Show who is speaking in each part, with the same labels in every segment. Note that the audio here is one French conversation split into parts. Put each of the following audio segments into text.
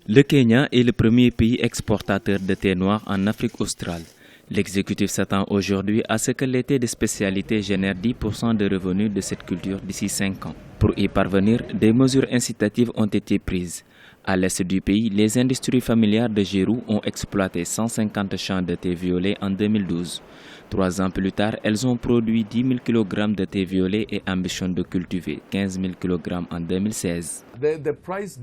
Speaker 1: Le Kenya est le premier pays exportateur de thé noir en Afrique australe. L'exécutif s'attend aujourd'hui à ce que le thé de spécialité génère 10% de revenus de cette culture d'ici 5 ans. Pour y parvenir, des mesures incitatives ont été prises. À l'est du pays, les industries familiales de Gérou ont exploité 150 champs de thé violet en 2012. 3 ans plus tard, elles ont produit 10 000 kg de thé violet et ambitionnent de cultiver 15 000 kg en 2016.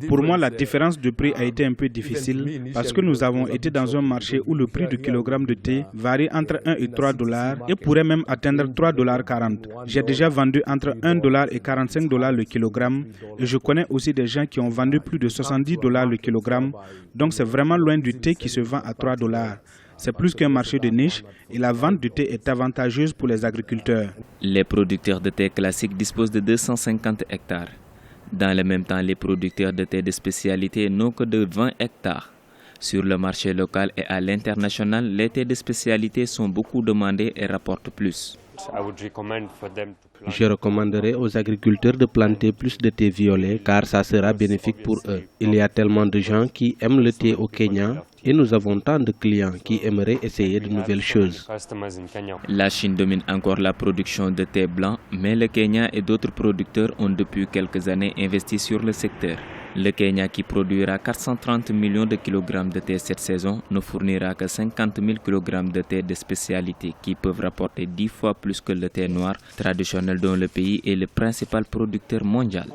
Speaker 2: Pour moi, la différence de prix a été un peu difficile parce que nous avons été dans un marché où le prix du kilogramme de thé varie entre 1 et 3 dollars et pourrait même atteindre 3,40 $. J'ai déjà vendu entre 1 dollar et 45 $ le kilogramme et je connais aussi des gens qui ont vendu plus de 70 $ le kilogramme. Donc c'est vraiment loin du thé qui se vend à 3 $. C'est plus qu'un marché de niche et la vente du thé est avantageuse pour les agriculteurs.
Speaker 1: Les producteurs de thé classiques disposent de 250 hectares. Dans le même temps, les producteurs de thé de spécialité n'ont que de 20 hectares. Sur le marché local et à l'international, les thés de spécialité sont beaucoup demandés et rapportent plus.
Speaker 3: Je recommanderais aux agriculteurs de planter plus de thé violet car ça sera bénéfique pour eux. Il y a tellement de gens qui aiment le thé au Kenya et nous avons tant de clients qui aimeraient essayer de nouvelles choses.
Speaker 1: La Chine domine encore la production de thé blanc, mais le Kenya et d'autres producteurs ont depuis quelques années investi sur le secteur. Le Kenya, qui produira 430 millions de kilogrammes de thé cette saison, ne fournira que 50 000 kg de thé de spécialité qui peuvent rapporter 10 fois plus que le thé noir traditionnel dont le pays est le principal producteur mondial.